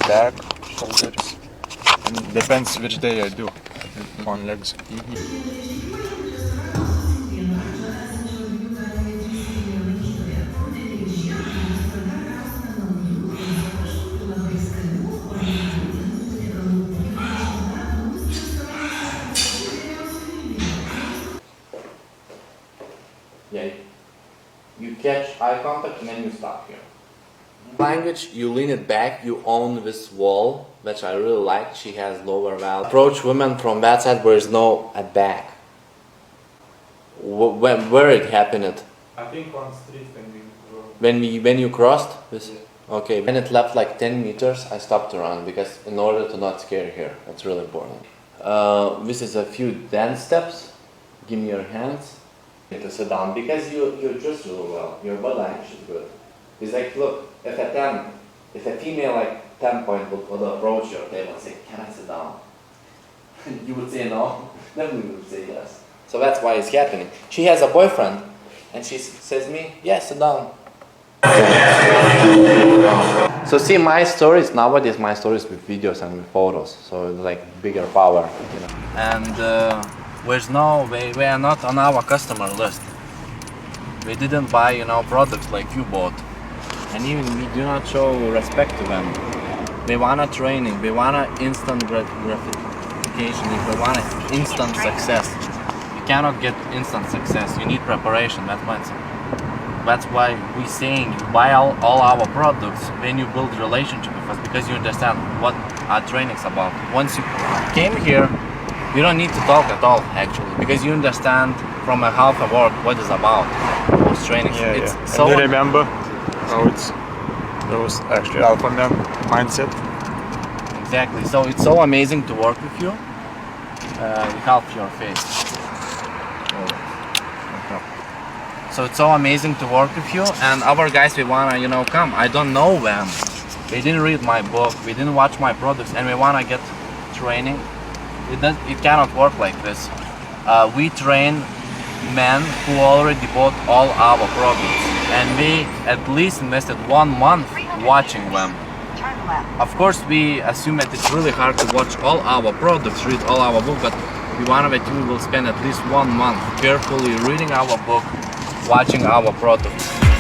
back, shoulders, and depends which day I do on legs. Yeah, you catch eye contact and then you stop here. Language, you lean it back, you own this wall, which I really like. She has lower valve. Approach women from that side where there's no at back. Where it happened? I think on street When you crossed this? Yeah. Okay, when it left like 10 meters, I stopped to run because in order to not scare her, that's really important. This is a few dance steps. Give me your hands. To sit down because you're dressed really well. Your body language is good. It's like, look, if a female like 10 point would approach your table and say, "Can I sit down?" You would say no. Then we would say yes. So that's why it's happening. She has a boyfriend, and she says me, "Yes, sit down." So see, my stories nowadays, my stories with videos and with photos. So it's like bigger power, you know. And. There's no, we are not on our customer list. We didn't buy, you know, products like you bought. And even we do not show respect to them. We want a training, we want an instant gratification, we want an instant success. You cannot get instant success, you need preparation, that's why we're saying you buy all our products when you build a relationship with us, because you understand what our training is about. Once you came here, you don't need to talk at all, actually, because you understand from a half a word what it's about. Those trainings. Yeah, it's yeah. So and you remember how there was actually Alphaman mindset. Exactly. So it's so amazing to work with you. You help your face. So it's so amazing to work with you, and our guys, we wanna, you know, come. I don't know them. They didn't read my book. We didn't watch my products, and we wanna get training. It cannot work like this. We train men who already bought all our products, and we at least invested 1 month watching them. Of course, we assume that it's really hard to watch all our products, read all our book, but we want that you will spend at least 1 month carefully reading our book, watching our products.